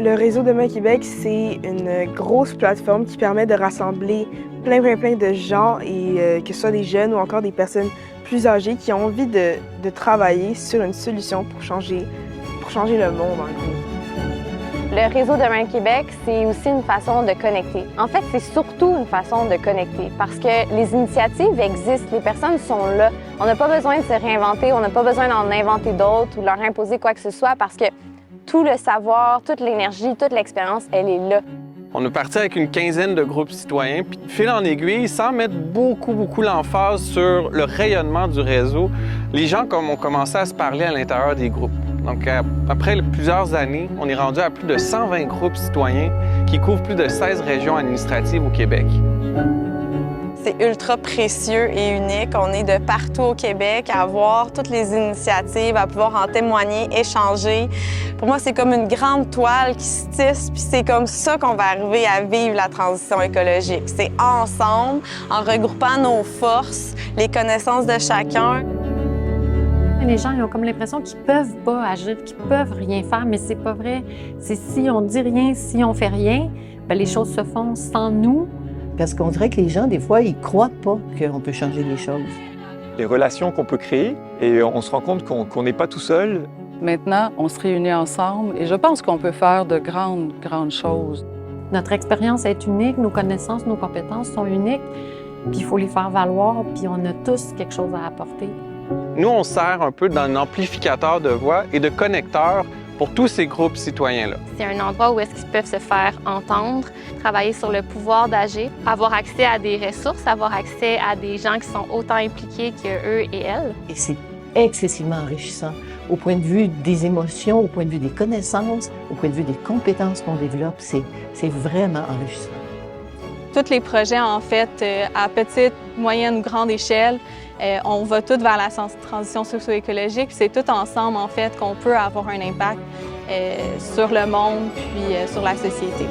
Le Réseau Demain Québec, c'est une grosse plateforme qui permet de rassembler plein de gens, et que ce soit des jeunes ou encore des personnes plus âgées qui ont envie de travailler sur une solution pour changer le monde, en gros. Le Réseau Demain Québec, c'est aussi une façon de connecter. En fait, c'est surtout une façon de connecter parce que les initiatives existent, les personnes sont là. On n'a pas besoin de se réinventer, on n'a pas besoin d'en inventer d'autres ou de leur imposer quoi que ce soit parce que tout le savoir, toute l'énergie, toute l'expérience, elle est là. On est parti avec une quinzaine de groupes citoyens, puis de fil en aiguille, sans mettre beaucoup l'emphase sur le rayonnement du réseau, les gens ont commencé à se parler à l'intérieur des groupes. Donc, après plusieurs années, on est rendu à plus de 120 groupes citoyens qui couvrent plus de 16 régions administratives au Québec. C'est ultra précieux et unique. On est de partout au Québec à voir toutes les initiatives, à pouvoir en témoigner, échanger. Pour moi, c'est comme une grande toile qui se tisse, puis c'est comme ça qu'on va arriver à vivre la transition écologique. C'est ensemble, en regroupant nos forces, les connaissances de chacun. Les gens ils ont comme l'impression qu'ils peuvent pas agir, qu'ils peuvent rien faire, mais c'est pas vrai. C'est si on dit rien, si on fait rien, bien, les choses se font sans nous. Parce qu'on dirait que les gens, des fois, ils croient pas qu'on peut changer les choses. Les relations qu'on peut créer, et on se rend compte qu'on n'est pas tout seul. Maintenant, on se réunit ensemble et je pense qu'on peut faire de grandes choses. Notre expérience est unique, nos connaissances, nos compétences sont uniques, puis il faut les faire valoir, puis on a tous quelque chose à apporter. Nous, on sert un peu d'un amplificateur de voix et de connecteur pour tous ces groupes citoyens-là. C'est un endroit où est-ce qu'ils peuvent se faire entendre, travailler sur le pouvoir d'agir, avoir accès à des ressources, avoir accès à des gens qui sont autant impliqués qu'eux et elles. Et c'est excessivement enrichissant au point de vue des émotions, au point de vue des connaissances, au point de vue des compétences qu'on développe. C'est vraiment enrichissant. Tous les projets, en fait, à petite, moyenne ou grande échelle, on va tous vers la transition socio-écologique. C'est tout ensemble, en fait, qu'on peut avoir un impact sur le monde puis sur la société.